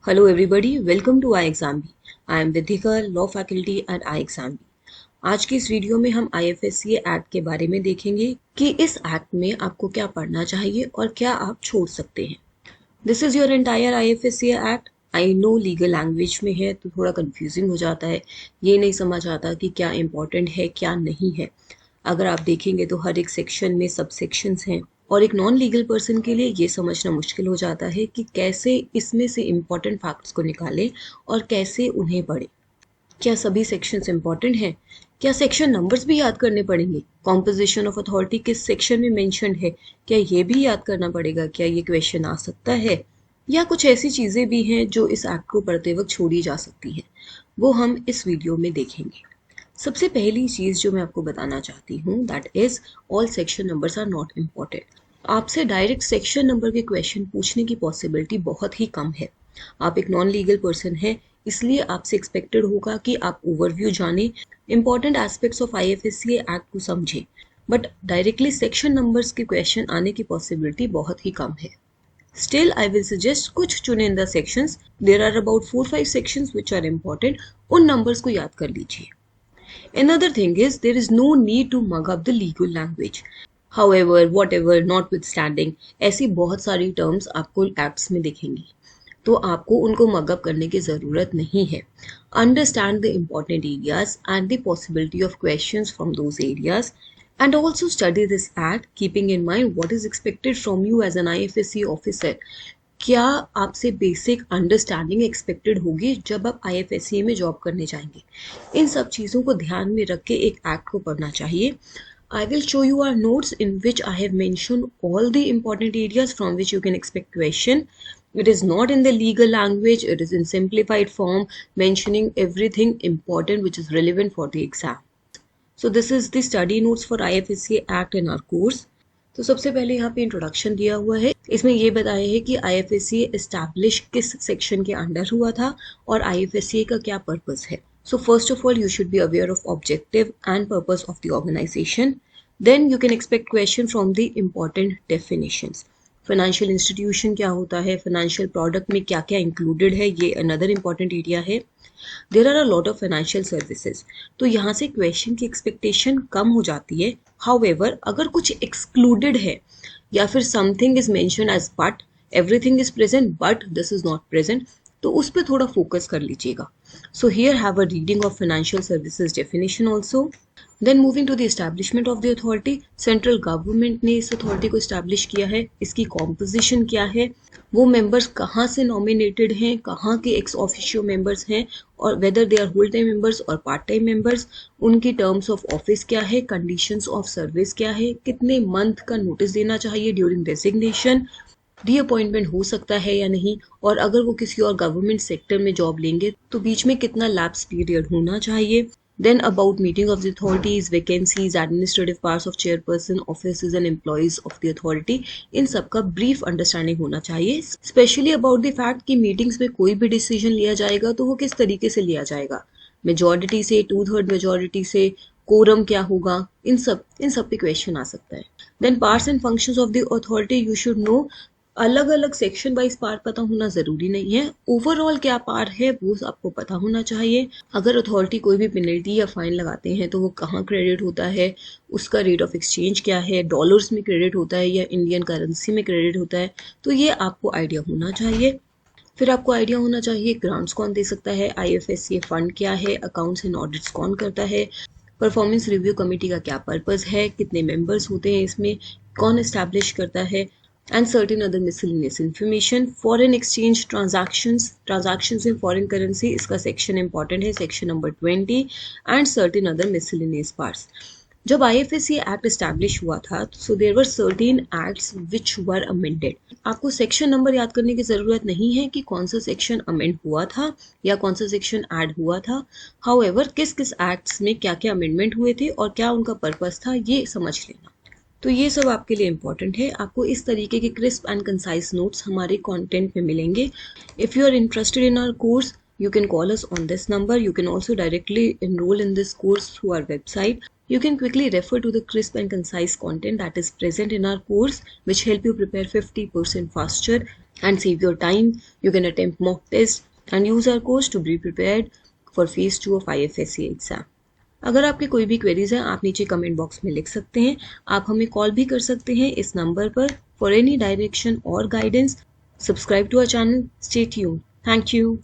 Hello everybody, welcome to iExamB. I am Vidhika, Law Faculty at iExamB. आज की इस video में हम IFSCA एक्ट के बारे में देखेंगे कि इस एक्ट में आपको क्या पढ़ना चाहिए और क्या आप छोड़ सकते हैं. This is your entire IFSCA act. I know legal language में है तो थोड़ा कंफ्यूजिंग हो जाता है, ये नहीं समझ आता कि क्या इम्पोर्टेंट है क्या नहीं है. अगर आप देखेंगे तो हर एक सेक्शन में सब सेक्शंस हैं और एक नॉन लीगल पर्सन के लिए ये समझना मुश्किल हो जाता है कि कैसे इसमें से इम्पॉर्टेंट फैक्ट्स को निकालें और कैसे उन्हें पढ़ें. क्या सभी सेक्शंस इम्पॉर्टेंट हैं? क्या सेक्शन नंबर्स भी याद करने पड़ेंगे? कॉम्पोजिशन ऑफ अथॉरिटी किस सेक्शन में मेंशन्ड है, क्या ये भी याद करना पड़ेगा? क्या ये क्वेश्चन आ सकता है? या कुछ ऐसी चीज़ें भी हैं जो इस एक्ट को पढ़ते वक्त छोड़ी जा सकती हैं, वो हम इस वीडियो में देखेंगे. सबसे पहली चीज़ जो मैं आपको बताना चाहती हूँ that is all section numbers are not important. आपसे डायरेक्ट सेक्शन नंबर के क्वेश्चन पूछने की पॉसिबिलिटी बहुत ही कम है. आप एक नॉन लीगल पर्सन है, इसलिए आपसे एक्सपेक्टेड होगा कि आप ओवरव्यू जानें, important aspects of IFSCA act को समझें, बट डायरेक्टली सेक्शन नंबर्स के क्वेश्चन आने की पॉसिबिलिटी बहुत ही कम है. Still, I will suggest कुछ चुनिंदा sections. There are about 4-5 sections which are important. उन numbers को याद कर लीजिए. Another thing is there is no need to mug up the legal language. However, whatever, notwithstanding, ऐसी बहुत सारी terms आपको acts में दिखेंगी, तो आपको उनको mug up करने की ज़रूरत नहीं है. Understand the important areas and the possibility of questions from those areas, and also study this act keeping in mind what is expected from you as an IFSC officer. क्या आपसे basic understanding expected होगी जब आप IFSCA में job करने जाएंगे? इन सब चीज़ों को ध्यान में रख के एक एक्ट को पढ़ना चाहिए. I will show you our notes in which I have mentioned all the important areas from which you can expect question. It is not in the legal language, it is in simplified form, mentioning everything important which is relevant for the exam. So this is the study notes for IFSCA Act in our course. तो सबसे पहले यहाँ पे introduction दिया हुआ है. इसमें ये बताया है कि IFSCA एस्टैब्लिश किस सेक्शन के अंडर हुआ था और IFSCA का क्या पर्पस है. So first of all you should be aware of objective and purpose of the organisation. Then you can expect question from the important definitions. Financial institution क्या होता है, फाइनेंशियल प्रोडक्ट में क्या क्या इंक्लूडेड है, ये अनदर इम्पॉर्टेंट एरिया है. There are a lot of financial services, तो यहाँ से क्वेश्चन की एक्सपेक्टेशन कम हो जाती है. हाउएवर, अगर कुछ एक्सक्लूडेड है या फिर something is mentioned as but everything is present but this is not present, तो उस पर थोड़ा फोकस कर लीजिएगा. So here have a reading of financial services definition also. Then moving to the establishment of the authority. Central government ने इस authority को establish किया है. इसकी कॉम्पोजिशन क्या है, वो मेंबर्स कहाँ से नॉमिनेटेड हैं, कहाँ के एक्स ऑफिशियो मेंबर्स हैं, और whether they are whole time members और पार्ट टाइम मेंबर्स. उनकी टर्म्स ऑफ ऑफिस क्या है, कंडीशंस ऑफ सर्विस क्या है, कितने मंथ का नोटिस देना चाहिए ड्यूरिंग डेजिग्नेशन, रीअपॉइंटमेंट हो सकता है या नहीं, और अगर वो किसी और गवर्नमेंट सेक्टर में जॉब लेंगे तो बीच में कितना लैप्स पीरियड होना चाहिए. Then about meeting of the authorities, vacancies, administrative powers of chairperson, offices and employees of the authority. इन सब का brief understanding होना चाहिए. Especially about the fact कि meetings में कोई भी decision लिया जाएगा तो वो किस तरीके से लिया जाएगा, majority से, 2/3 majority से, quorum क्या होगा, इन सब पे question आ सकता है. Then parts and functions of the authority you should know. अलग अलग सेक्शन वाइज पार्ट पता होना ज़रूरी नहीं है, ओवरऑल क्या पार्ट है वो आपको पता होना चाहिए. अगर अथॉरिटी कोई भी पेनल्टी या फाइन लगाते हैं तो वो कहाँ क्रेडिट होता है, उसका रेट ऑफ एक्सचेंज क्या है, डॉलर्स में क्रेडिट होता है या इंडियन करेंसी में क्रेडिट होता है, तो ये आपको आइडिया होना चाहिए. फिर आपको आइडिया होना चाहिए ग्रांट्स कौन दे सकता है, IFSCA फंड क्या है, अकाउंट्स एंड ऑडिट्स कौन करता है, परफॉर्मेंस रिव्यू कमेटी का क्या पर्पस है, कितने मेंबर्स होते हैं इसमें, कौन एस्टैब्लिश करता है, and certain other miscellaneous information. Foreign exchange transactions in foreign currency, इसका section important है, section number 20, and certain other miscellaneous parts. जब IFSCA एक्ट एस्टैब्लिश हुआ था so there were certain acts which were amended. आपको section number याद करने की ज़रूरत नहीं है कि कौन सा सेक्शन अमेंड हुआ था या कौन सा सेक्शन ऐड हुआ था. हाउएवर किस किस एक्ट्स में क्या क्या अमेंडमेंट हुए थे और क्या उनका पर्पस था ये समझ लेना. तो ये सब आपके लिए इम्पॉर्टेंट है. आपको इस तरीके के क्रिस्प एंड कंसाइज नोट्स हमारे कंटेंट में मिलेंगे. If you are interested in our course you can call us on this number. You can also directly enroll in this course through our website. You can quickly refer to the crisp and concise content that is present in our course, which help you prepare 50% faster and save your time. You can attempt mock tests and use our course to be prepared for phase 2 of IFSC exam. अगर आपके कोई भी queries हैं आप नीचे comment box में लिख सकते हैं. आप हमें कॉल भी कर सकते हैं इस नंबर पर. फॉर एनी डायरेक्शन और guidance subscribe to our channel. Stay tuned. Thank you.